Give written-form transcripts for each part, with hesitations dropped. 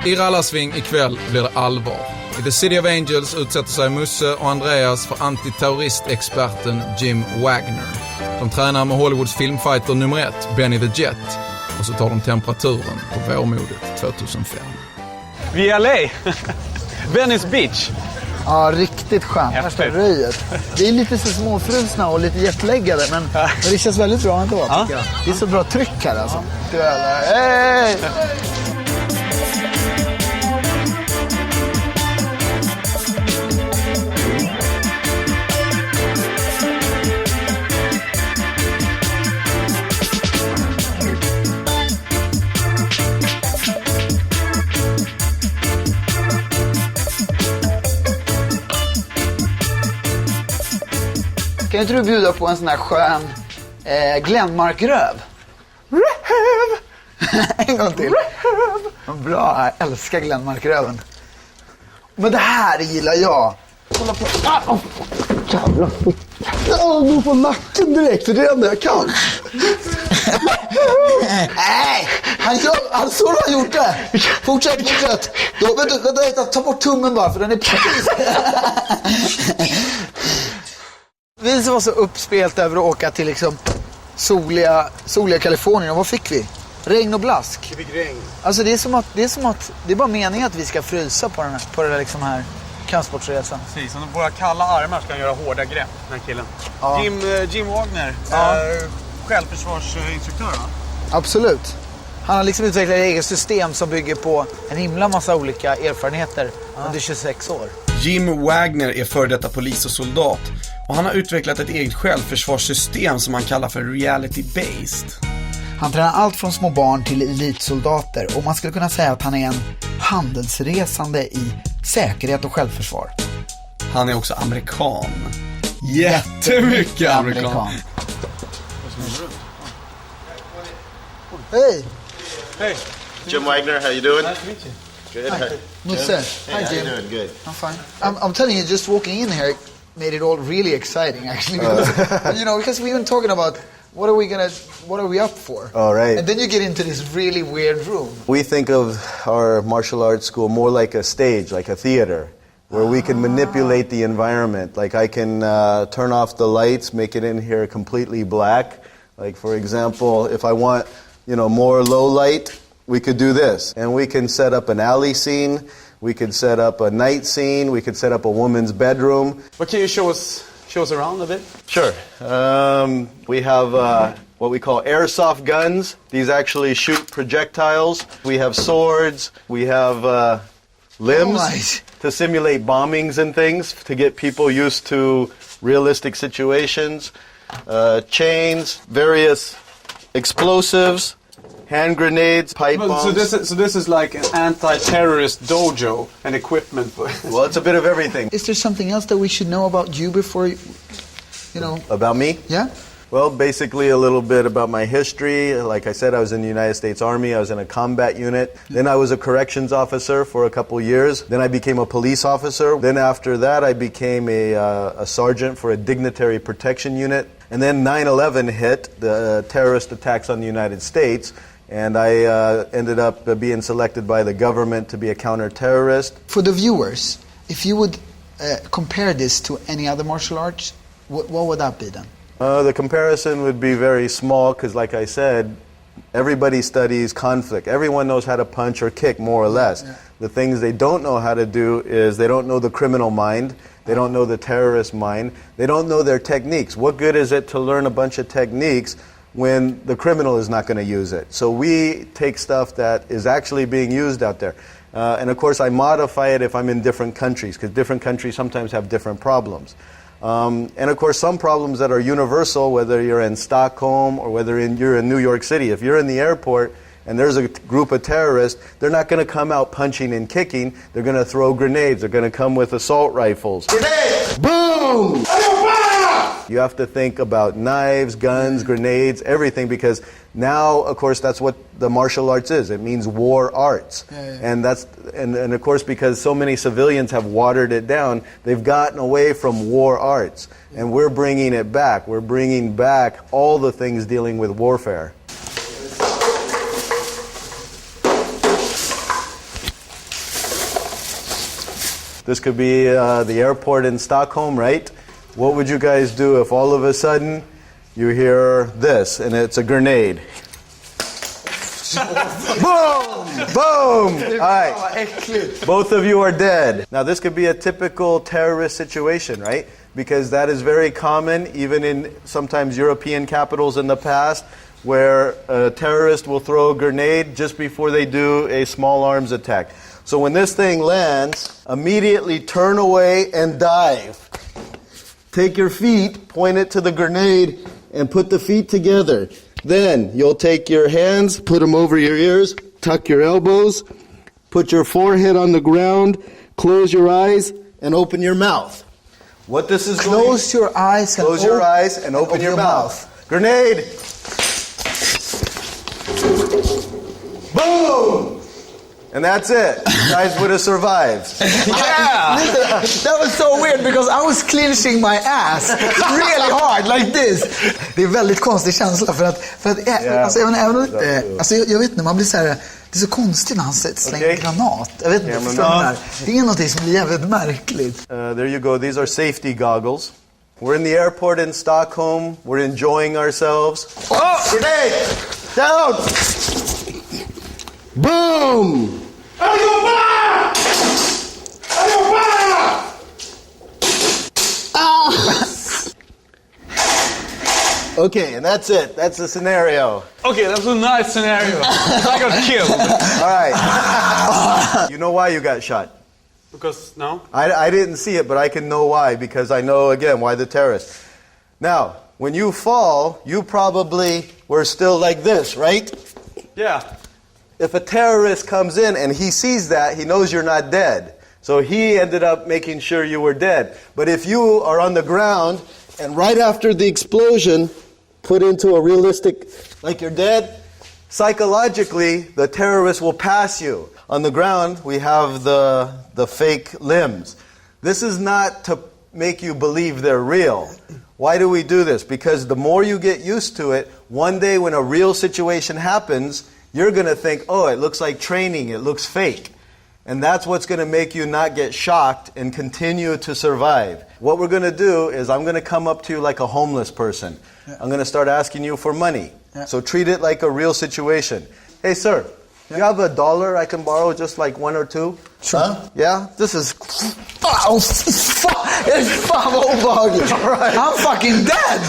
I Rallarsving ikväll blir det allvar. I The City of Angels utsätter sig Musse och Andreas för antiterroristexperten Jim Wagner. De tränar med Hollywoods filmfighter nummer 1, Benny the Jet. Och så tar de temperaturen på vårmodet 2005. Vi är LA. Venice Beach. Ja, riktigt skönt. Värsta röjet. Vi är lite så småfrusna och lite jetläggade, men det känns väldigt bra ändå, tycker jag. Det är så bra tryck här alltså. Hej! Kan inte du bjuda på en sån här skön Glenmarkröv? En gång till. Bra, jag älskar Glenmarkröven. Men det här gillar jag. Kolla på... Jävlar. Gå på nacken direkt, för det är det enda jag kan. Nej, han så har gjort det. Fortsätt. Då, vänta, ta bort tummen bara, för den är precis. Vi som var så uppspelt över att åka till liksom soliga Kalifornien, och vad fick vi? Regn och blask. Vi fick regn. Alltså det är som att det är bara meningen att vi ska frysa på den där liksom här kampsportsresan. Precis, om våra kalla armar ska han göra hårda grepp, den här killen. Ja. Jim Wagner, självförsvarsinstruktör, va? Absolut. Han har liksom utvecklat ett eget system som bygger på en himla massa olika erfarenheter under 26 år. Jim Wagner är före detta polis och soldat, och han har utvecklat ett eget självförsvarssystem som han kallar för reality-based. Han tränar allt från små barn till elitsoldater, och man skulle kunna säga att han är en handelsresande i säkerhet och självförsvar. Han är också amerikan. Jättemycket amerikan. Hej! Hej! Jim Wagner, how you doing? Nice to meet you. Good. Musse. Hey, Hi, Jim. how you doing? Good. I'm fine. I'm telling you, just walking in here made it all really exciting, actually. Because, because we've been talking about what are we up for? All right. And then you get into this really weird room. We think of our martial arts school more like a stage, like a theater, where we can manipulate the environment. Like I can turn off the lights, make it in here completely black. Like for example, if I want, more low light, we could do this. And we can set up an alley scene. We could set up a night scene. We could set up a woman's bedroom. But can you show us around a bit? Sure. We have what we call airsoft guns. These actually shoot projectiles. We have swords. We have limbs to simulate bombings and things to get people used to realistic situations. Chains, various explosives, hand grenades, pipe bombs. So this is like an anti-terrorist dojo and equipment. Well, it's a bit of everything. Is there something else that we should know about you before, About me? Yeah? Well, basically a little bit about my history. Like I said, I was in the United States Army. I was in a combat unit. Then I was a corrections officer for a couple years. Then I became a police officer. Then after that, I became a sergeant for a dignitary protection unit. And then 9/11 hit, the terrorist attacks on the United States. And I ended up being selected by the government to be a counter-terrorist. For the viewers, if you would compare this to any other martial arts, what would that be then? The comparison would be very small because, like I said, everybody studies conflict. Everyone knows how to punch or kick, more or less. Yeah. The things they don't know how to do is they don't know the criminal mind. They don't know the terrorist mind. They don't know their techniques. What good is it to learn a bunch of techniques when the criminal is not going to use it? So we take stuff that is actually being used out there. And of course, I modify it if I'm in different countries, because different countries sometimes have different problems. And of course, some problems that are universal, whether you're in Stockholm or whether you're in New York City. If you're in the airport and there's a group of terrorists, they're not going to come out punching and kicking. They're going to throw grenades. They're going to come with assault rifles. Grenade! Boom! You have to think about knives, guns, grenades, everything, because now, of course, that's what the martial arts is. It means war arts. Yeah. And of course, because so many civilians have watered it down, they've gotten away from war arts. And we're bringing it back. We're bringing back all the things dealing with warfare. This could be the airport in Stockholm, right? What would you guys do if all of a sudden you hear this and it's a grenade? Boom! Boom! All right. Both of you are dead. Now this could be a typical terrorist situation, right? Because that is very common, even in sometimes European capitals in the past, where a terrorist will throw a grenade just before they do a small arms attack. So when this thing lands, immediately turn away and dive. Take your feet, point it to the grenade, and put the feet together. Then you'll take your hands, put them over your ears, tuck your elbows, put your forehead on the ground, close your eyes, and open your mouth. What this is doing... Close your eyes and open your mouth. Grenade! Boom! And that's it. You guys would have survived. Yeah! That was so weird because I was clenching my ass really hard like this. Det är väldigt konstig känsla för att alltså, jag vet inte, man blir så här, det är så konstigt när han slänger granat. Jag vet inte, det är något som blir jävligt märkligt. There you go. These are safety goggles. We're in the airport in Stockholm. We're enjoying ourselves. Oh! Grenade! Down! Boom! Okay, and that's it. That's the scenario. Okay, that's a nice scenario. I got killed. All right. You know why you got shot? Because, no? I didn't see it, but I can know why, because I know, again, why the terrorist. Now, when you fall, you probably were still like this, right? Yeah. If a terrorist comes in and he sees that, he knows you're not dead. So he ended up making sure you were dead. But if you are on the ground and right after the explosion put into a realistic, like you're dead, psychologically, the terrorist will pass you. On the ground, we have the fake limbs. This is not to make you believe they're real. Why do we do this? Because the more you get used to it, one day when a real situation happens, you're going to think, oh, it looks like training, it looks fake. And that's what's going to make you not get shocked and continue to survive. What we're going to do is I'm going to come up to you like a homeless person. Yeah. I'm going to start asking you for money. Yeah. So treat it like a real situation. Hey, sir, you have $1 I can borrow, just like 1 or 2? Sure. Huh? Yeah? This is... Oh, fuck! Right. I'm fucking dead!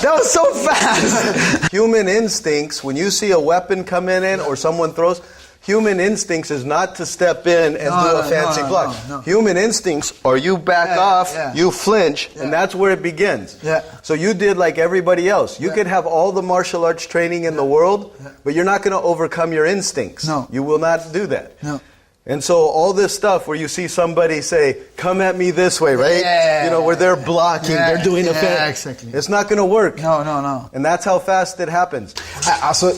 That was so fast! Human instincts, when you see a weapon come in or someone throws... Human instincts is not to step in and do a fancy block. No. Human instincts are you back off, you flinch, and that's where it begins. Yeah. So you did like everybody else. You could have all the martial arts training in the world, but you're not going to overcome your instincts. No. You will not do that. No. And so all this stuff where you see somebody say, come at me this way, right? Yeah. You know, where they're blocking, they're doing a thing. Exactly. It's not going to work. No. And that's how fast it happens. Alltså,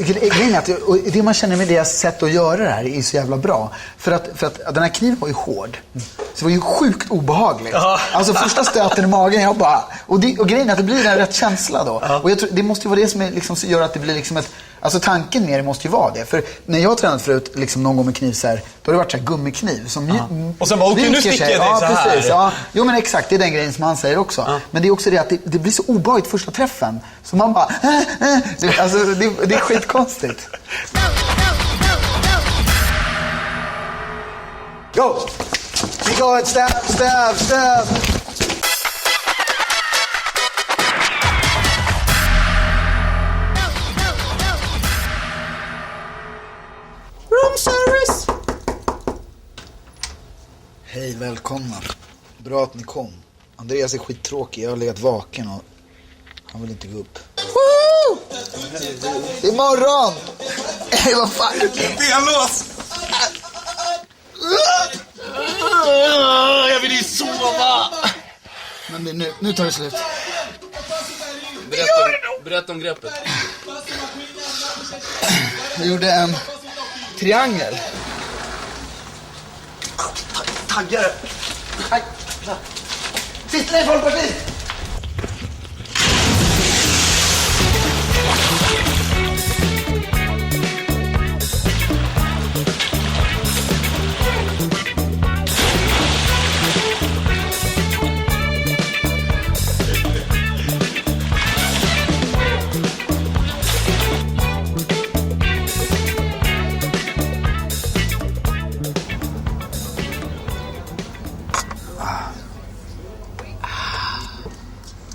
det man känner med deras sätt att göra det här är så jävla bra. För att den här kniven var ju hård. Så det var ju sjukt obehagligt. Alltså första stöten i magen, jag bara... Och grejen är att det blir en rätt känsla då. Och jag tror, det måste ju vara det som är, liksom, gör att det blir liksom ett... Alltså tanken med det måste ju vara det. För när jag har tränat förut liksom någon gång med kniv så här, då har det varit så här gummikniv som och sen bara, okej, nu sticker jag dig så här. Precis, Jo men exakt, det är den grejen som han säger också. Men det är också det att det blir så obehagligt första träffen. Så man bara alltså det är skitkonstigt. Go! Keep going, stab. Service. Hej, välkomna. Bra att ni kom. Andreas är skittråkig. Jag har legat vaken och han vill inte gå upp. Woo! Imorgon! Hej, vad fan? Benlås! Jag vill ju sova! Men nu tar det slut. Berätta om greppet. Jag gjorde en triangel. Taggare. Sitt ner, Folkpartiet!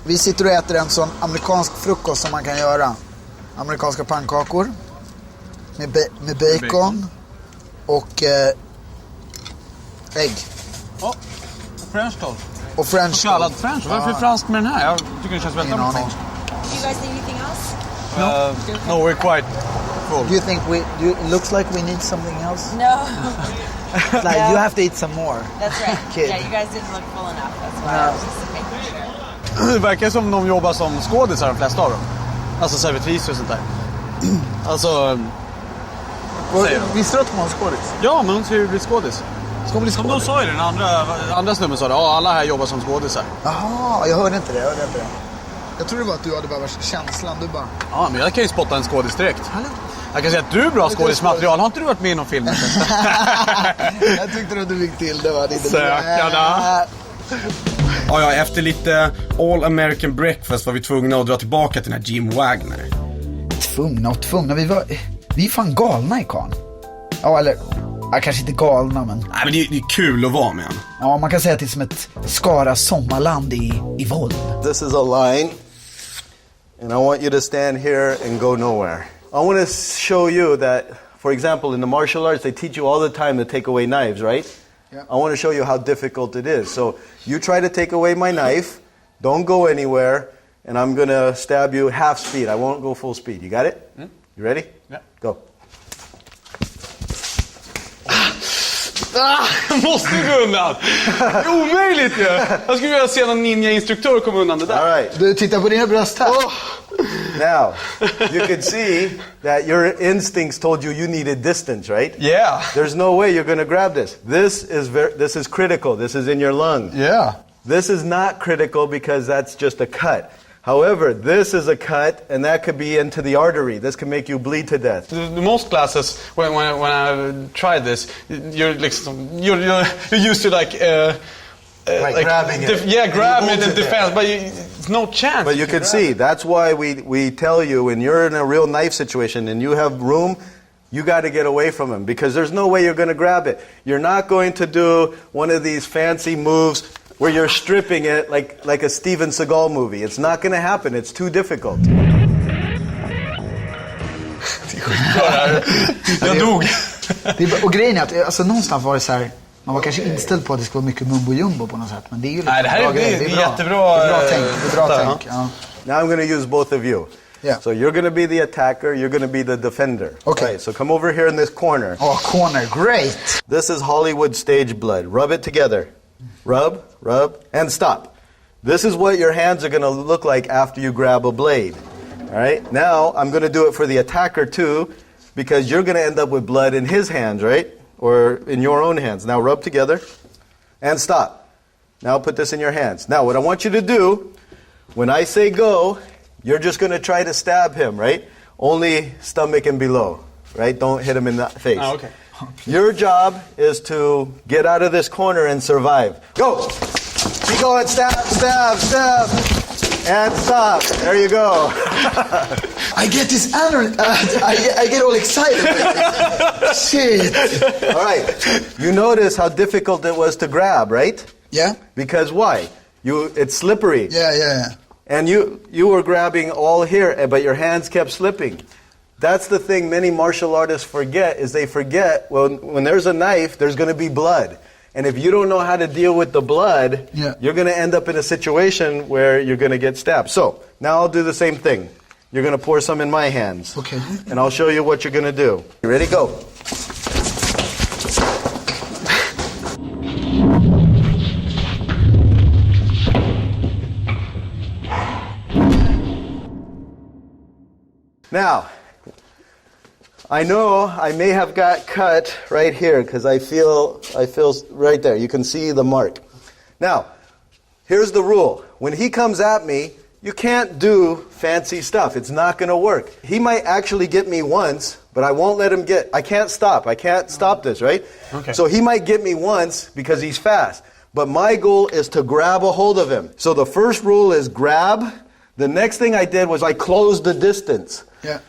Vi sitter och äter en sån amerikansk frukost som man kan göra. Amerikanska pannkakor med bacon och ägg. Ja, french toast. Och french toast. Kallad french. Varför är fransk med den här? Jag tycker den känns väldigt Ingen aning. amerikansk. Do you guys need anything else? No, we're quite full. Do you think it looks like we need something else? No. It's like you have to eat some more. That's right. Kid. Yeah, you guys didn't look full enough. That's why I was just making sure. Det verkar som de jobbar som skådisar, de flesta av dem. Alltså servitriser och sånt där. Alltså... Visste du att hon var skådis? Ja, men hon ska ju bli skådis. Ska hon bli Som de skådis? sa ju, den andra snubben sa det. Ja, alla här jobbar som skådisar. Jaha, jag hörde inte det. Jag trodde det var att du hade bara känslan. Du bara... Ja, men jag kan ju spotta en skådis direkt. Hallå? Jag kan säga att du är bra skådismaterial. Har inte du varit med i någon film? Jag tyckte att du fick till det, va? Sökarna. Ja, efter lite All American Breakfast var vi tvungna att dra tillbaka till den här Jim Wagner. Tvungna. Vi är fan galna i Kan. Ja, eller... Ja, kanske inte galna, men... Nej, men det är kul att vara med han. Ja, man kan säga att det är som ett Skara sommarland i våld. This is a line, and I want you to stand here and go nowhere. I want to show you that, for example, in the martial arts, they teach you all the time to take away knives, right? Yeah. I want to show you how difficult it is. So you try to take away my knife, don't go anywhere, and I'm going to stab you half speed. I won't go full speed. You got it? You ready? Yeah. Go. Jag måste gå undan. Det är omöjligt ju. Jag skulle vilja se någon ninja-instruktör komma undan det där. All right. Du, tittar på dina bröst här. Now, you could see that your instincts told you needed distance, right? Yeah. There's no way you're going to grab this. This is critical. This is in your lung. Yeah. This is not critical because that's just a cut. However, this is a cut, and that could be into the artery. This can make you bleed to death. The most classes, when I tried this, you're used to like grabbing it. Grabbing You it in hold it defense, but it's no chance. But you can see, that's why we tell you when you're in a real knife situation and you have room, you got to get away from him because there's no way you're going to grab it. You're not going to do one of these fancy moves where you're stripping it like a Steven Seagal movie. It's not going to happen. It's too difficult. Jag dog. Och grejen är att alltså, någonstans var det så här, man var kanske inställd på att det skulle vara mycket mumbo jumbo på något sätt, men det är ju lite Nej, det här är, bra grejer. det är bra. jättebra. Det är bra tänk. Det är bra tänk. Ja. Now I'm going to use both of you. Yeah. So you're going to be the attacker, you're going to be the defender. Okay. Right, so come over here in this corner. Oh, corner, great. This is Hollywood stage blood. Rub it together. Rub, and stop. This is what your hands are going to look like after you grab a blade. All right? Now, I'm going to do it for the attacker too, because you're going to end up with blood in his hands, right? Or in your own hands. Now, rub together and stop. Now, put this in your hands. Now, what I want you to do, when I say go, you're just going to try to stab him, right? Only stomach and below, right? Don't hit him in the face. Oh, okay. Your job is to get out of this corner and survive. Go! Keep going, stab, and stop. There you go. I get this energy. I get all excited. Shit. All right. You notice how difficult it was to grab, right? Yeah? Because why? It's slippery. Yeah. And you were grabbing all here, but your hands kept slipping. That's the thing many martial artists forget, is they forget, well, when there's a knife, there's going to be blood. And if you don't know how to deal with the blood, you're going to end up in a situation where you're going to get stabbed. So, now I'll do the same thing. You're going to pour some in my hands. Okay. And I'll show you what you're going to do. You ready? Go. Now, I know I may have got cut right here because I feel right there. You can see the mark. Now, here's the rule. When he comes at me, you can't do fancy stuff. It's not going to work. He might actually get me once, but I won't let him I can't stop. I can't stop this, right? Okay. So he might get me once because he's fast. But my goal is to grab a hold of him. So the first rule is grab. The next thing I did was I closed the distance. Yeah.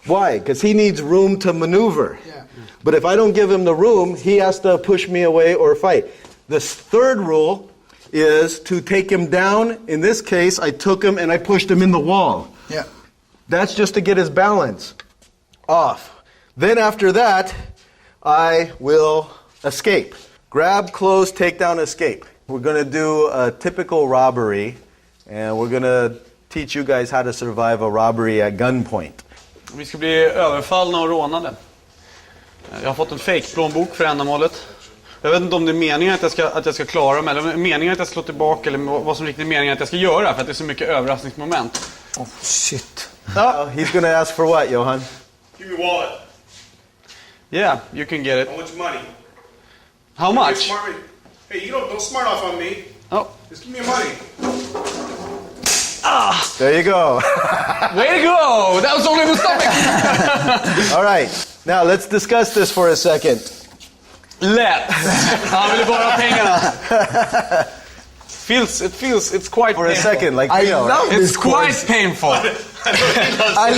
Why? Because he needs room to maneuver. Yeah. But if I don't give him the room, he has to push me away or fight. The third rule is to take him down. In this case, I took him and I pushed him in the wall. Yeah. That's just to get his balance off. Then after that, I will escape. Grab, close, take down, escape. We're going to do a typical robbery, and we're going to teach you guys how to survive a robbery at gunpoint. Vi ska bli överfallna och rånade. Jag har fått en fake-plånbok för ändamålet. Jag vet inte om det är meningen att jag ska klara mig, eller meningen att jag ska slå tillbaka, eller vad som riktigt är meningen att jag ska göra, för att det är så mycket överraskningsmoment. Oh, shit. He's going to ask for what, Johan? Give me your wallet. Yeah, you can get it. How much money? How much? Hey, you don't smart off on me. Oh. Just give me your money. There you go. Way to go! That was only the stomach! All right. Now let's discuss this for a second. Lätt! Han ville bara ha pengarna. It's quite For a painful. second, like, I you know, love It's this quite course. painful. I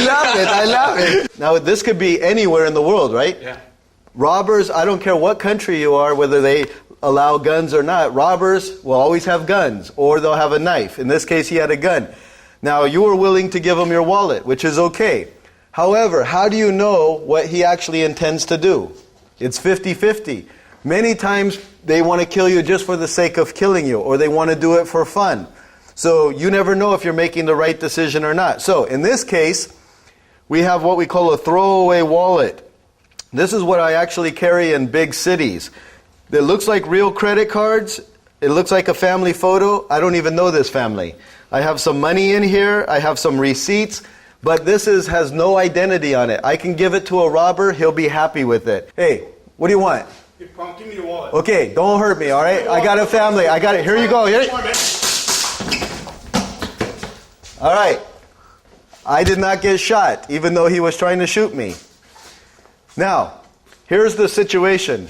love it. Now this could be anywhere in the world, right? Yeah. Robbers, I don't care what country you are, whether they allow guns or not, robbers will always have guns, or they'll have a knife. In this case, he had a gun. Now, you were willing to give him your wallet, which is okay. However, how do you know what he actually intends to do? It's 50-50. Many times, they want to kill you just for the sake of killing you, or they want to do it for fun. So, you never know if you're making the right decision or not. So, in this case, we have what we call a throwaway wallet. This is what I actually carry in big cities. It looks like real credit cards. It looks like a family photo. I don't even know this family. I have some money in here. I have some receipts. But this has no identity on it. I can give it to a robber. He'll be happy with it. Hey, what do you want? Hey, punk, give me your wallet. Okay, don't hurt me, all right? I got a family. I got it. Here you go. Here. Come on, man. All right. I did not get shot, even though he was trying to shoot me. Now, here's the situation.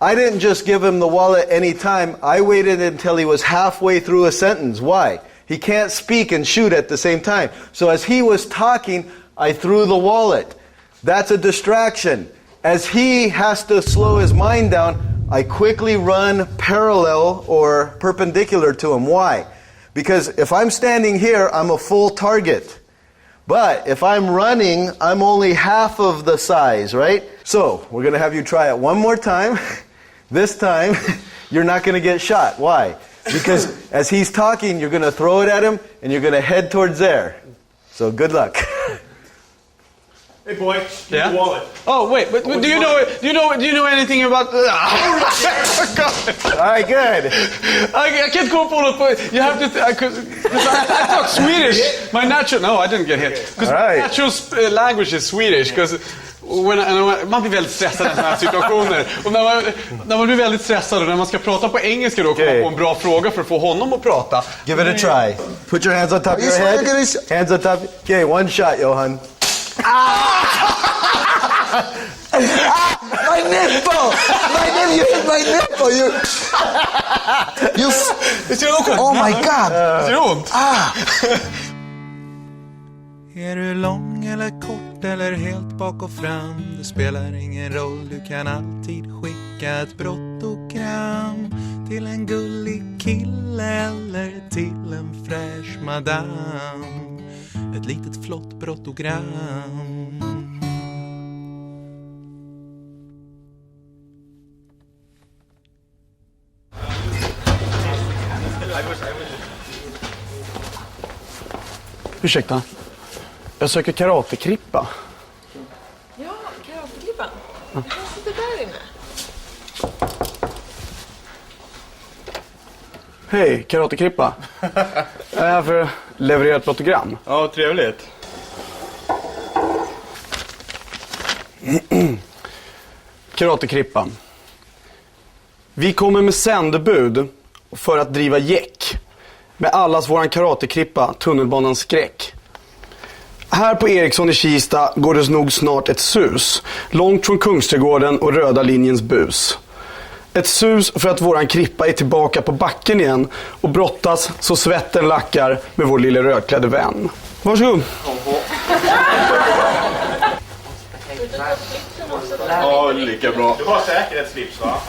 I didn't just give him the wallet any time. I waited until he was halfway through a sentence. Why? He can't speak and shoot at the same time. So as he was talking, I threw the wallet. That's a distraction. As he has to slow his mind down, I quickly run parallel or perpendicular to him. Why? Because if I'm standing here, I'm a full target. But if I'm running, I'm only half of the size, right? So we're going to have you try it one more time. This time, you're not going to get shot. Why? Because as he's talking, you're going to throw it at him, and you're going to head towards there. So good luck. Hey, boy, give me Yeah? your wallet. Oh wait, but do you know anything about? All right, good. I can't go for it. You have to. I talk Swedish. My natural. No, I didn't get hit. Because All right. my natural language is Swedish. Because man blir väldigt stressad i sådana här situationer. Och när man blir väldigt stressad och när man ska prata på engelska då och komma på en bra fråga för att få honom att prata. Give it a try. Put your hands on top of your head. Hands on top. Okay, one shot, Johan. My nipple! You hit my nipple! Oh my God! Ser det ont? Är du lång eller kort eller helt bak och fram? Det spelar ingen roll, du kan alltid skicka ett brottogram till en gullig kille eller till en fräsch madam. Ett litet flott brottogram. Ursäkta. Jag söker karatekrippa. Ja, karateklippan. Jag sitter där inne. Hej, karatekrippa. Jag är här för att leverera ett program. Ja, trevligt. Karatekrippa. Vi kommer med sändebud för att driva gäck. Med allas våran karatekrippa, tunnelbanans skräck. Här på Eriksson i Kista går det nog snart ett sus. Långt från Kungsträdgården och röda linjens bus. Ett sus för att våran krippa är tillbaka på backen igen och brottas så svetten lackar med vår lilla rödklädde vän. Varsågod. Ja, lika bra. Du har säkerhetsslips, va?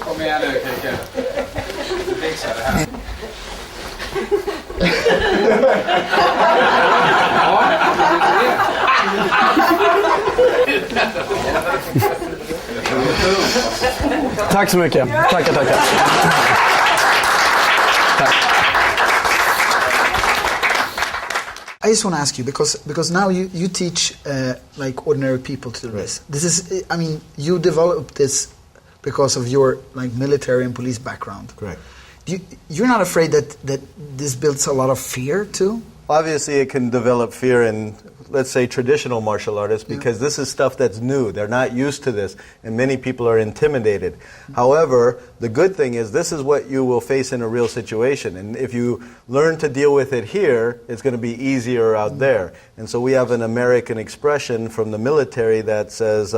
Kom igen nu, Kike. Du fixar det här. Tack så mycket. Tackar. Tack. I just want to ask you, because now you teach like ordinary people to do this. This is, I mean, you developed this because of your like military and police background. Correct. You're not afraid that this builds a lot of fear too? Obviously, it can develop fear in, let's say, traditional martial artists because this is stuff that's new. They're not used to this, and many people are intimidated. However, the good thing is this is what you will face in a real situation. And if you learn to deal with it here, it's going to be easier out there. And so we have an American expression from the military that says,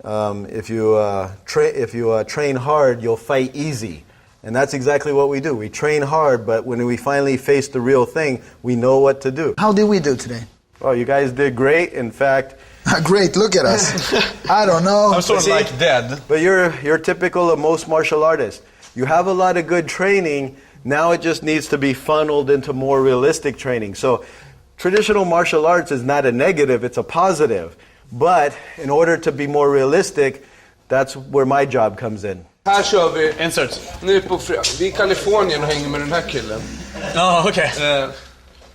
if you train hard, you'll fight easy. And that's exactly what we do. We train hard, but when we finally face the real thing, we know what to do. How did we do today? Oh, you guys did great. In fact, great, look at us. I don't know. I'm sort of like dead. But you're typical of most martial artists. You have a lot of good training. Now it just needs to be funneled into more realistic training. So traditional martial arts is not a negative, it's a positive. But in order to be more realistic, that's where my job comes in. Här kör vi Insert. nu på fredag. Vi är i Kalifornien och hänger med den här killen. Ja, okej.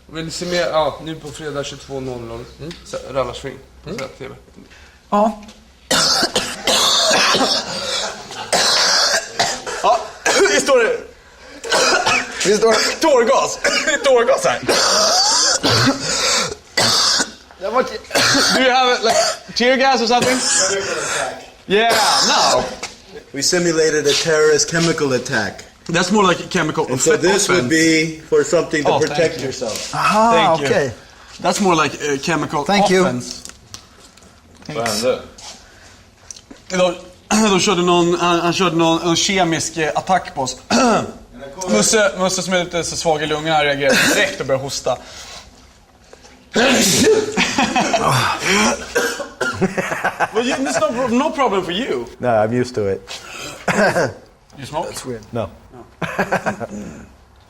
Vill se mer? Ja, nu på fredag 22.00. Rallarsving. TV. Ja. Ja, det står tårgas. Tårgas här. Do you have like tear gas or something? Yeah, no. We simulated a terrorist chemical attack. That's more like a chemical And so this would be for something to protect yourself. Aha, Thank you. okay. That's more like a chemical Thank you. offense. Då körde han körde någon kemisk attack på oss. Musse som är lite så svag i lungorna reagerade direkt och började hosta. Well, it's no problem for you. No, I'm used to it. You smoke? That's weird. No.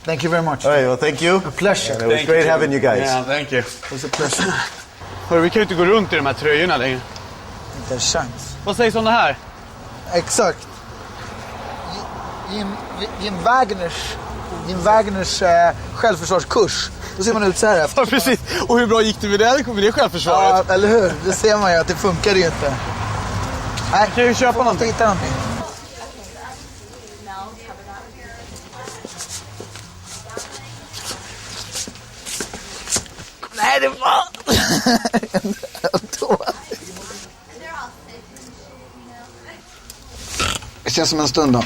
Thank you very much. All right, well, thank you. A pleasure. And it was great having you guys. Yeah, thank you. It was a pleasure. Hörru, vi kan ju inte gå runt i de här tröjorna längre. Inte en chans. Vad sägs om det här? Exakt. Jim Wagners självförsvarskurs. Då ser man ut så här efter. Ja, precis. Och hur bra gick det med det självförsvaret? Ja, eller hur? Det ser man ju att det funkar ju inte. Nej, Kan ju köpa någonting. Hitta någonting. Nej, det var... Det känns som en stund då.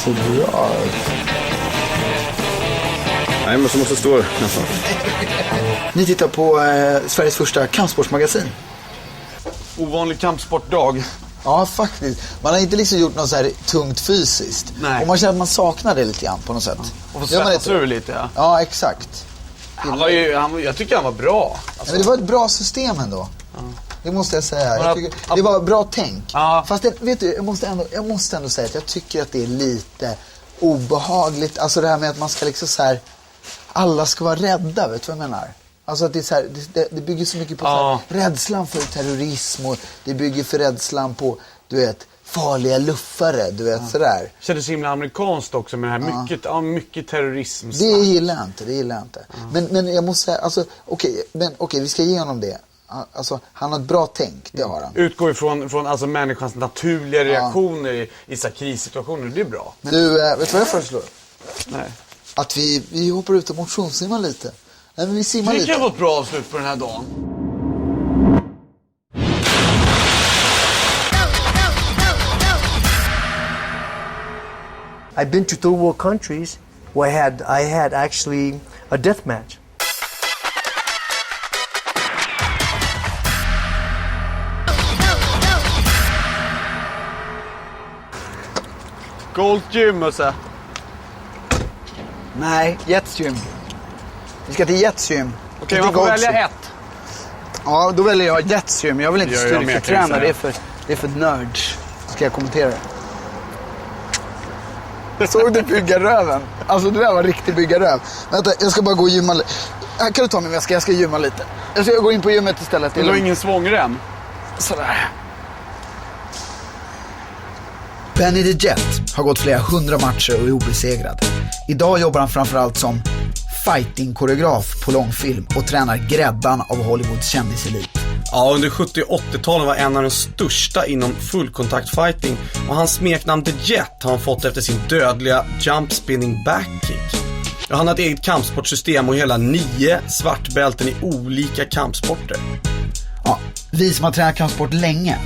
Så bra. Nej, men så måste stå nästan. Ni tittar på Sveriges första kampsportsmagasin. Ovanlig kampsportdag. Ja, faktiskt. Man har inte liksom gjort något så här tungt fysiskt. Nej. Och man känner att man saknar det lite grann på något sätt. Och få svettas ur lite, ja. Ja, exakt. Jag tycker han var bra. Men det var ett bra system ändå. Det måste jag säga. Det var bra tänk. Ja. Fast det, vet du, jag måste ändå säga att jag tycker att det är lite obehagligt. Alltså det här med att man ska liksom så här, alla ska vara rädda, vet du vad jag menar? Alltså att det är så här, det bygger så mycket på så här, rädslan för terrorism, och det bygger för rädslan på, du vet, farliga luffare, du vet, sådär. Kändes så himla amerikanskt också med det här mycket terrorism. Det gillar jag inte. Men jag måste säga, alltså okej, vi ska ge honom det. Alltså, han har ett bra tänk, det har han. Utgår ifrån alltså människans naturliga reaktioner i så här krissituationer, det är bra. Du, vet du vad jag föreslår? Nej. Att vi hoppar ut och motionssimmar lite. Nej, men vi simmar lite. Det kan vara ett bra avslut på den här dagen. I've been to third world countries where I had actually a death match. Gold Gym, Musse. Nej, Jetsgym. Vi ska till Jetsgym. Okej, man får välja ett. Ja, då väljer jag Jetsgym. Jag vill inte Jag med, styrketräna, det är för nerds. Ska jag kommentera det? Såg du bygga röven? Alltså det där var riktigt bygga röv. Vänta, jag ska bara gå och gymma lite. Kan du ta min väska? Jag ska gymma lite. Jag ska gå in på gymmet istället. Du har ingen svångrem? Sådär. Benny the Jet har gått flera 100 matcher och är obesegrad. Idag jobbar han framförallt som fighting-koreograf på långfilm och tränar gräddan av Hollywoods kändiselit. Ja, under 70- och 80-talet var en av de största inom fullkontaktfighting och hans smeknamn The Jet har han fått efter sin dödliga jump spinning backkick. Han har ett eget kampsportsystem och hela 9 svartbälten i olika kampsporter. Ja, vi som har tränat kampsport länge,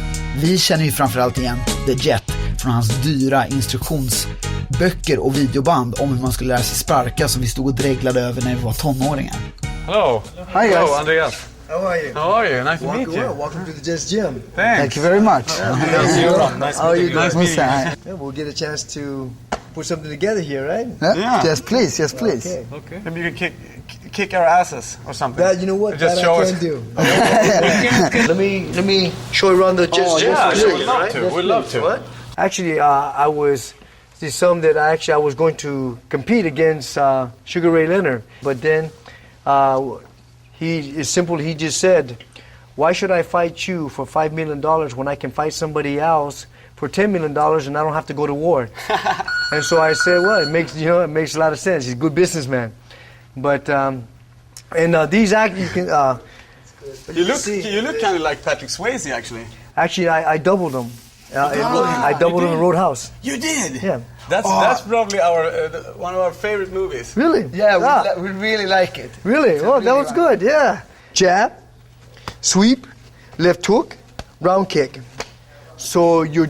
vi känner ju framförallt igen The Jet från hans dyra instruktionsböcker och videoband om hur man skulle lära sig sparka som vi stod och dreglade över när vi var tonåringar. Hello. Hi guys. Hello, Andreas. How are you? How are you? Nice to meet you. Welcome to the Just Gym. Thank you very much. Nice How are you doing? Yeah, we'll get a chance to put something together here, right? Yeah. Yes, please. Yes, please. Okay. Maybe you can kick our asses or something. That, you know what? Just that show I us. can do. Let me show you around the Just Gym. Yeah, Sure, we'd love right? to. Yes, We'd love please. to. What? Actually, there's some that I was going to compete against Sugar Ray Leonard, but then he just said, why should I fight you for $5 million when I can fight somebody else for $10 million and I don't have to go to war? And so I said, well, it makes a lot of sense. He's a good businessman. But these act you can You look kind of like Patrick Swayze actually. actually I doubled them. I doubled them in Roadhouse. You did? Yeah. That's probably one of our favorite movies. Really? Yeah, we really like it. Really? Oh, that was good. Yeah. Jab, sweep, left hook, round kick. So your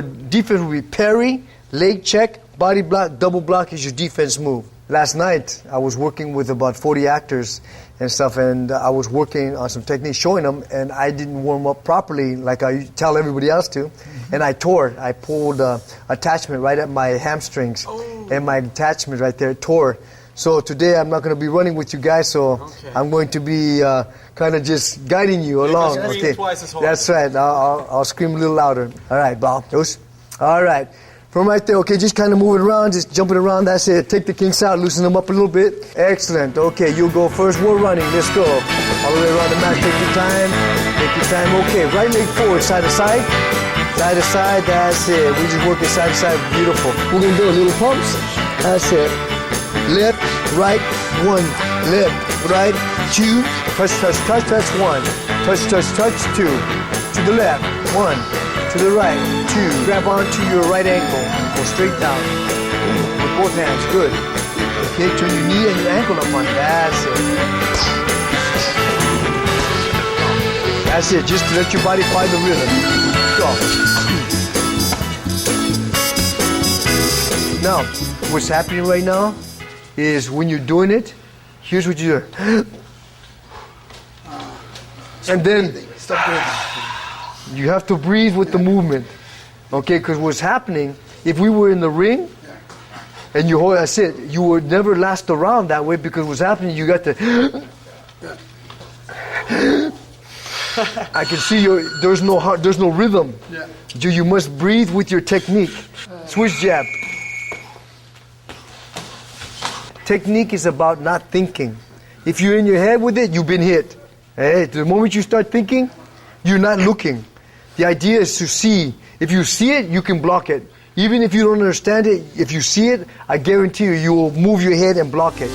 defense will be parry, leg check, body block, double block is your defense move. Last night I was working with about 40 actors and stuff, and I was working on some techniques, showing them, and I didn't warm up properly like I tell everybody else to, and I tore. I pulled attachment right at my hamstrings, and my attachment right there tore. So today I'm not going to be running with you guys, so I'm going to be kind of just guiding you along. Scream twice as hard. That's right. I'll scream a little louder. All right, Bob. All right. From right there, okay, just kind of move it around, just jumping around, that's it. Take the kinks out, loosen them up a little bit. Excellent. Okay, you go first. We're running. Let's go. All the way around the mat. Take your time. Take your time. Okay, right leg forward, side to side. Side to side, that's it. We just working side to side. Beautiful. We're going to do a little pumps. That's it. Left, right, one. Left, right, two. Touch, touch, touch, touch, one. Touch, touch, touch, two. To the left, one. To the right, two. Grab onto your right ankle. Go straight down. With both hands, good. Okay, turn your knee and your ankle up on it. That's it. That's it, just to let your body find the rhythm. Go. Now, what's happening right now is when you're doing it, here's what you do. And then Stop breathing. you have to breathe with the movement, okay? Because what's happening, if we were in the ring and you hold, that's it, you would never last around that way because what's happening, you got to. I can see there's no rhythm. Yeah. You must breathe with your technique. Switch jab. Technique is about not thinking. If you're in your head with it, you've been hit. Hey, the moment you start thinking, you're not looking. The idea is to see. If you see it, you can block it. Even if you don't understand it, if you see it, I guarantee you will move your head and block it.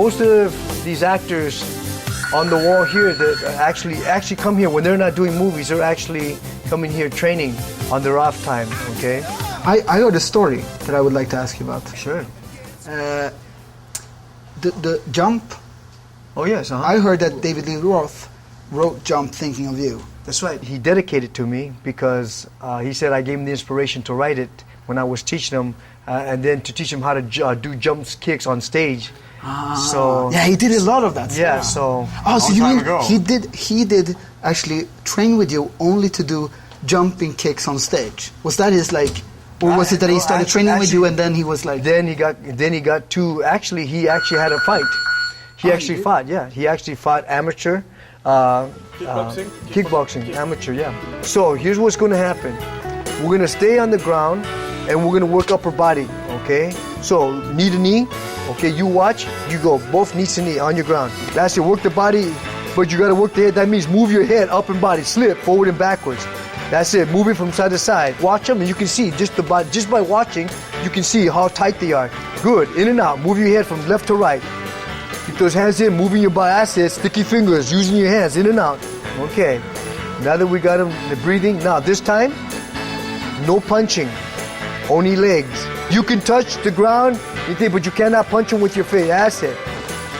most of these actors on the wall here that actually come here when they're not doing movies, they're actually coming here training on their off time, okay? I heard a story that I would like to ask you about. Sure. The Jump. Oh yes, I heard that David Lee Roth wrote Jump thinking of you. That's right. He dedicated to me because he said I gave him the inspiration to write it when I was teaching him, and then to teach him how to do jumps, kicks on stage. So yeah, he did a lot of that. Yeah, so so you mean he did actually train with you only to do jumping kicks on stage? Was that his like, or was it that he started training with you and then he was like? Then he got to actually he actually had a fight. He actually fought. Yeah, he actually fought amateur. Kickboxing, amateur, yeah. So here's what's going to happen. We're going to stay on the ground and we're going to work upper body, okay? So knee to knee, okay, you watch, you go both knees to knee on your ground. That's it, work the body, but you got to work the head. That means move your head up and body, slip forward and backwards. That's it, move it from side to side. Watch them and you can see, just by watching, you can see how tight they are. Good, in and out, move your head from left to right. Keep those hands in, moving your body. That's it, sticky fingers, using your hands in and out. Okay, now that we got them, the breathing. Now this time, no punching, only legs. You can touch the ground, but you cannot punch them with your face. That's it.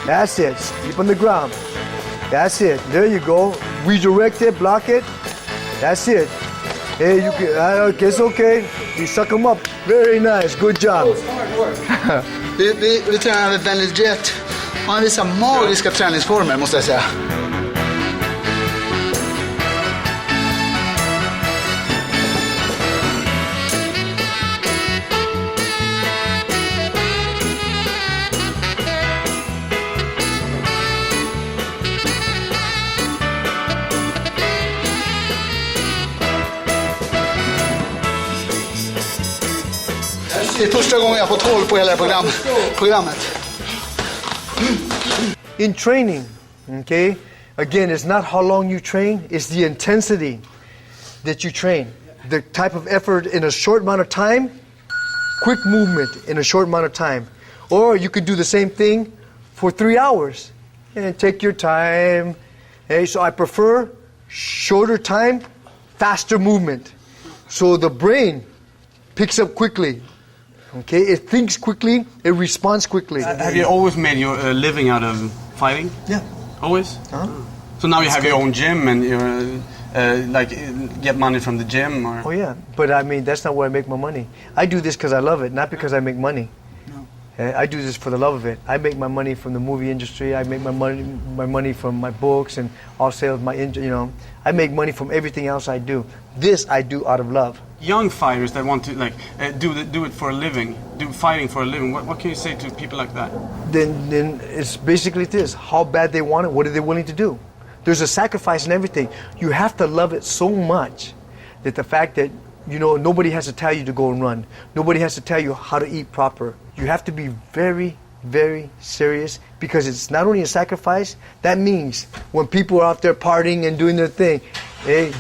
That's it. Keep on the ground. That's it. There you go. Redirect it, block it. That's it. Hey, you can. Okay, it's okay. You suck them up. Very nice. Good job. Vi tränar med Benny Jet. Han visar magiska träningsformer, måste jag säga. Det är första gången jag har fått håll på hela programmet. In training, okay, again, it's not how long you train, it's the intensity that you train. The type of effort in a short amount of time, quick movement in a short amount of time. Or you could do the same thing for 3 hours and take your time. Okay, so I prefer shorter time, faster movement. So the brain picks up quickly. Okay, it thinks quickly, it responds quickly. Have you always made your living out of fighting? Yeah. Always? So now you have your own gym and you're get money from the gym? Or? Oh yeah, but I mean, that's not where I make my money. I do this because I love it, not because I make money. No. I do this for the love of it. I make my money from the movie industry. I make my money from my books and all sales. I make money from everything else I do. This I do out of love. Young fighters that want to do it for a living, do fighting for a living. What can you say to people like that? Then it's basically this: how bad they want it. What are they willing to do? There's a sacrifice in everything. You have to love it so much that the fact that nobody has to tell you to go and run. Nobody has to tell you how to eat proper. You have to be very, very serious because it's not only a sacrifice. That means when people are out there partying and doing their thing,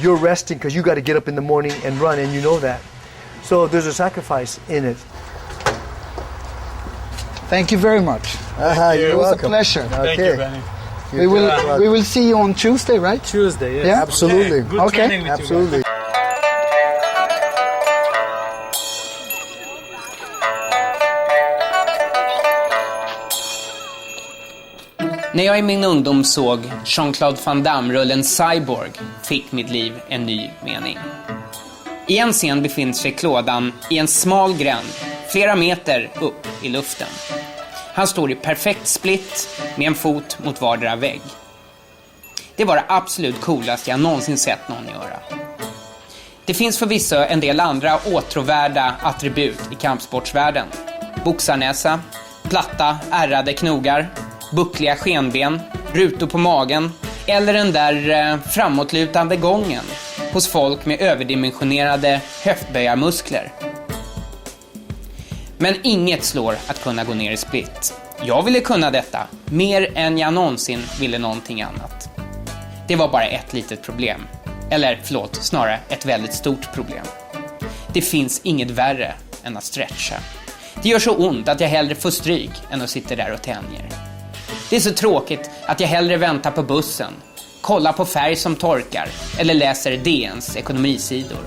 you're resting because you got to get up in the morning and run, and you know that. So there's a sacrifice in it. Thank you very much. You're welcome. It was a pleasure. Okay. Thank you, Benny. We will see you on Tuesday, right? Tuesday, yes. Yeah? Absolutely. Good training with absolutely. you. När jag i min ungdom såg Jean-Claude Van Damme-rullen Cyborg fick mitt liv en ny mening. I en scen befinner sig Claude i en smal gränd, flera meter upp i luften. Han står i perfekt split med en fot mot vardera vägg. Det var det absolut coolaste jag någonsin sett någon göra. Det finns förvisso en del andra åtråvärda attribut i kampsportsvärlden. Boxarnäsa, platta, ärrade knogar, buckliga skenben, rutor på magen eller den där framåtlutande gången hos folk med överdimensionerade höftböjarmuskler. Men inget slår att kunna gå ner i split. Jag ville kunna detta, mer än jag någonsin ville någonting annat. Det var bara ett litet problem. Eller snarare ett väldigt stort problem. Det finns inget värre än att stretcha. Det gör så ont att jag hellre får stryk än att sitta där och tänjer. Det är så tråkigt att jag hellre väntar på bussen, kollar på färg som torkar eller läser DNs ekonomisidor.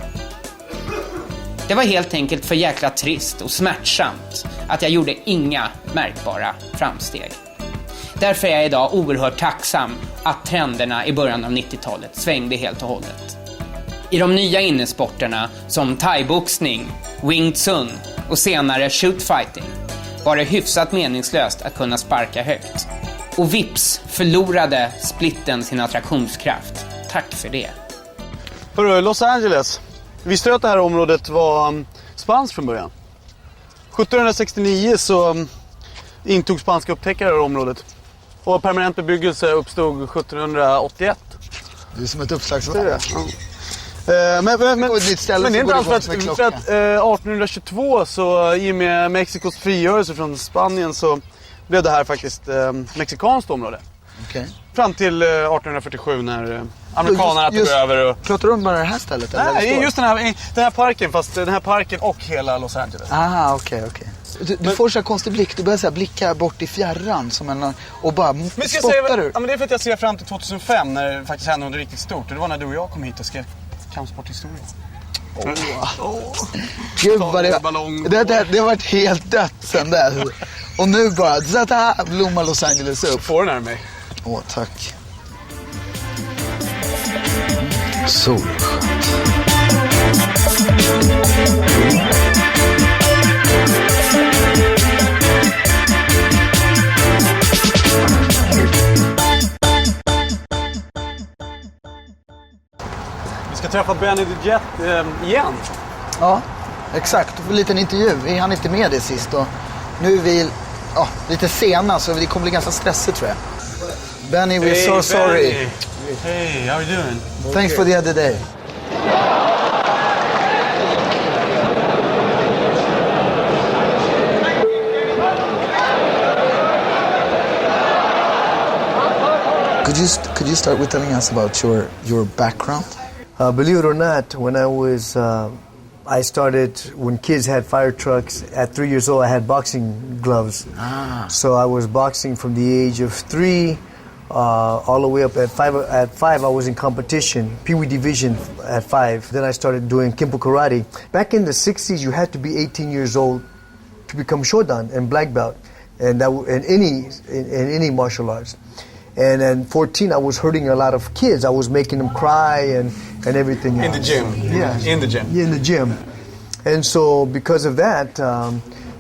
Det var helt enkelt för jäkla trist och smärtsamt att jag gjorde inga märkbara framsteg. Därför är jag idag oerhört tacksam att trenderna i början av 90-talet svängde helt och hållet. I de nya innesporterna som thaiboxning, wing chun och senare shootfighting var det hyfsat meningslöst att kunna sparka högt. Och vips förlorade splitten sin attraktionskraft. Tack för det. Hörru, Los Angeles. Visste du att det här området var spanskt från början? 1769 så intog spanska upptäckare det här området. Och permanent bebyggelse uppstod 1781. Det är som ett uppslagsverk. Men det är inte alls för att 1822 så i och med Mexikos frigörelse från Spanien så blev det här faktiskt mexikanskt område. Okay. Fram till 1847 när amerikanerna tog över. Och... Pratar du om bara det här stället? Eller? Nej, just den här parken, fast den här parken och hela Los Angeles. Aha, okej. Du får så här konstig blick, du börjar så här blicka bort i fjärran som en, och bara spottar du. Ja, men det är för att jag ser fram till 2005 när det faktiskt hände något riktigt stort. Och det var när du och jag kom hit och skrev kampsporthistoria. Gud vad det har varit helt dött sen där. Och nu bara, så att här blommar Los Angeles upp. Får den här mig. Tack. Så skönt. Vi ska träffa Benny the Jet igen. Ja, exakt. Och för en liten intervju. Vi hann inte med det sist. Och nu är vi lite sena så det kommer bli ganska stressigt tror jag. Benny, we're so sorry. Hey, how are you doing? Thanks for the other day. Could you start with telling us about your background? Believe it or not, when I started when kids had fire trucks. At 3 years old, I had boxing gloves. So I was boxing from the age of 3 all the way up at 5. At 5, I was in competition, Pee Wee division at 5. Then I started doing Kimpo karate. Back in the 60s, you had to be 18 years old to become shodan and black belt, and that in any martial arts. And at 14, I was hurting a lot of kids. I was making them cry and everything else. In the gym? Yeah. In the gym? Yeah, in the gym. And so because of that,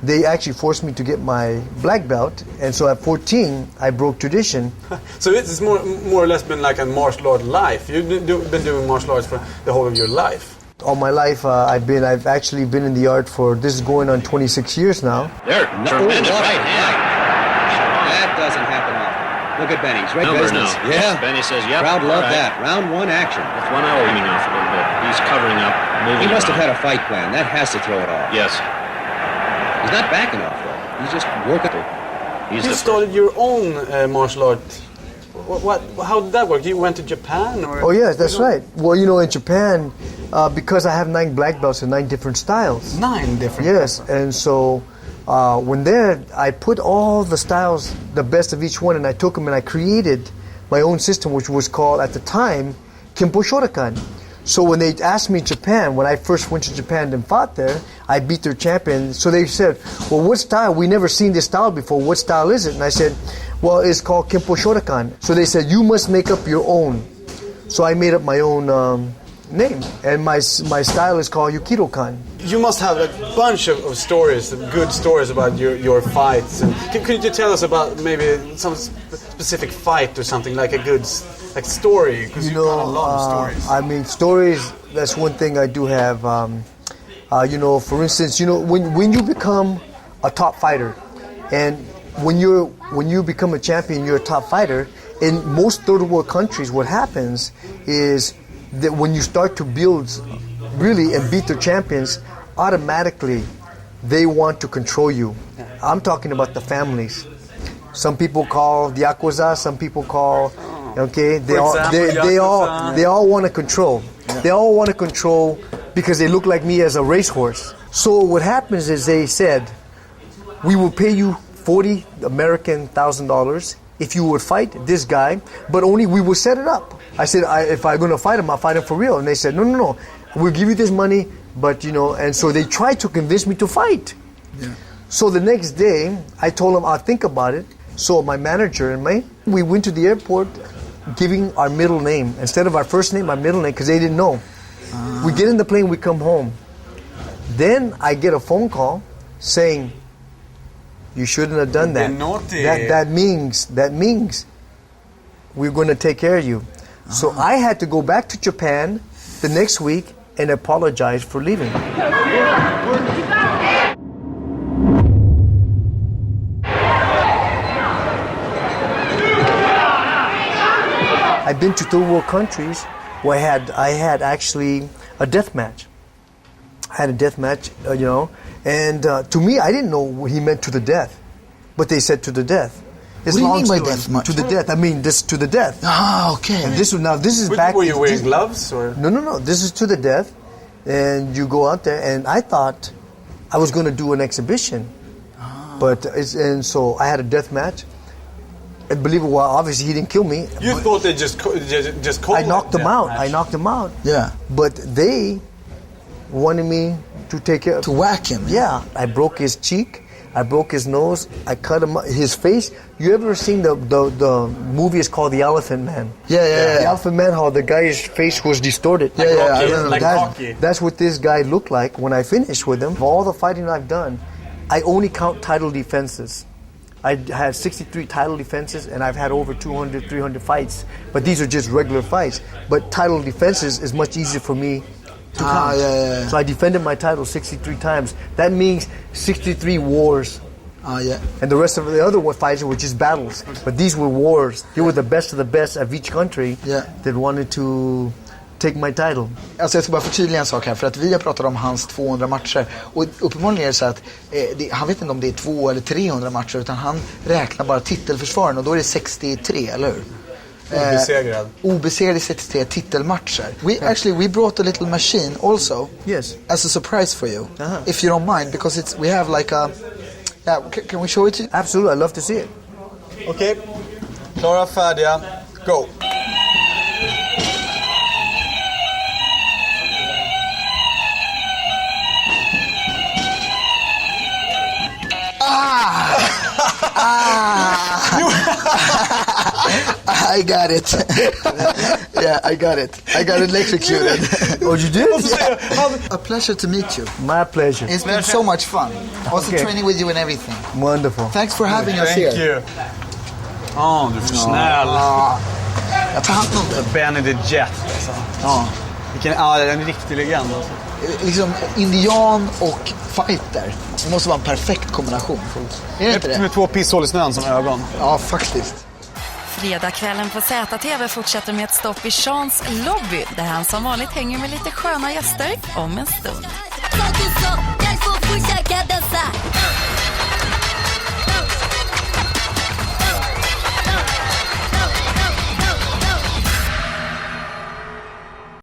they actually forced me to get my black belt. And so at 14, I broke tradition. So it's more or less been like a martial art life. You've been doing martial arts for the whole of your life. All my life, I've actually been in the art for, this is going on 26 years now. There, tremendous right hand. That doesn't happen often. Look at Benny, he's right business. Now. Yeah. Benny says, yep. Crowd loved that. Round 1 action. That's 1 hour leaning off a little bit. He's covering up, moving. He must have had a fight plan. That has to throw it off. Yes. He's not backing off, though. He's just working through. You started your own martial art. How did that work? You went to Japan? Or? Oh, yes, that's right. Well, you know, in Japan, because I have 9 black belts in 9 different styles. 9 different? Yes, and so when there, I put all the styles, the best of each one, and I took them and I created my own system, which was called, at the time, Kimpo Shotokan. So when they asked me in Japan, when I first went to Japan and fought there, I beat their champion. So they said, well, what style? We never seen this style before. What style is it? And I said, well, it's called Kimpo Shotokan. So they said, you must make up your own. So I made up my own name, and my style is called Yukido-kan. You must have a bunch of stories, good stories about your fights. And could you tell us about maybe some specific fight or something, like a good story? Because you've got a lot of stories. I mean, stories, that's one thing I do have. You know, for instance, you know, when you become a top fighter, and when you become a champion, you're a top fighter. In most third world countries, what happens is that when you start to build really and beat their champions, automatically they want to control you. I'm talking about the families. Some people call the Yakuza, some people call, okay, they all want to control. Yeah. They all want to control because they look like me as a racehorse. So what happens is they said, we will pay you $40 American $1,000 if you would fight this guy, but only we would set it up. I said, if I'm going to fight him, I'll fight him for real. And they said, no, we'll give you this money, but, and so they tried to convince me to fight. Yeah. So the next day, I told them I'll think about it. So my manager and we went to the airport giving our middle name. Instead of our first name, our middle name, because they didn't know. We get in the plane, we come home. Then I get a phone call saying, you shouldn't have done that. That means we're going to take care of you. So I had to go back to Japan the next week and apologize for leaving. I've been to third world countries where I had actually a death match. I had a death match, and to me, I didn't know what he meant to the death, but they said to the death. What do you mean by death match? To the death. I mean, this to the death. Ah, okay. And this is back. Were you wearing gloves or? No. This is to the death, and you go out there. And I thought I was going to do an exhibition, so I had a death match. And believe it, well, obviously he didn't kill me. You thought they just called? I knocked him out. Yeah. But they wanted me to take care of... To whack him? Yeah. I broke his cheek. I broke his nose. I cut him up. His face. You ever seen the movie is called The Elephant Man? Yeah. The Elephant Man, how the guy's face was distorted. I remember that. That's what this guy looked like when I finished with him. Of all the fighting I've done, I only count title defenses. I had 63 title defenses, and I've had over 200, 300 fights. But these are just regular fights. But title defenses is much easier for me to count. Yeah. So I defended my title 63 times. That means 63 wars. And the rest of the other fights were just battles. But these were wars. They were the best of the best of each country that wanted to take my title. Alltså jag ska bara förtydliga en sak här, för att vi har pratat om hans 200 matcher och uppenbarligen är det så att han vet inte om det är 200 eller 300 matcher, utan han räknar bara titelförsvaren och då är det 63, eller hur? Obesegrad i 63 titelmatcher. We brought a little machine also. Yes. As a surprise for you. If you don't mind, because we have like a... Yeah, can we show it to you? Absolutely, I'd love to see it. Okej. Klara, färdiga, go! I got it. Yeah, I got it. I got electrocuted. Oh, you did? Yeah. A pleasure to meet you. My pleasure. It's been so much fun. Also training with you and everything. Wonderful. Thanks for having us here. Thank you. Du är för snäll. Jag tar hand om det. Benny the Jet. En riktig legend. Liksom indian och fighter. Det måste vara en perfekt kombination. Är det inte det? Med 2 pisshål i snön som ögon. Ja, faktiskt. Fredagskvällen på ZTV fortsätter med ett stopp i Seans lobby, där han som vanligt hänger med lite sköna gäster om en stund.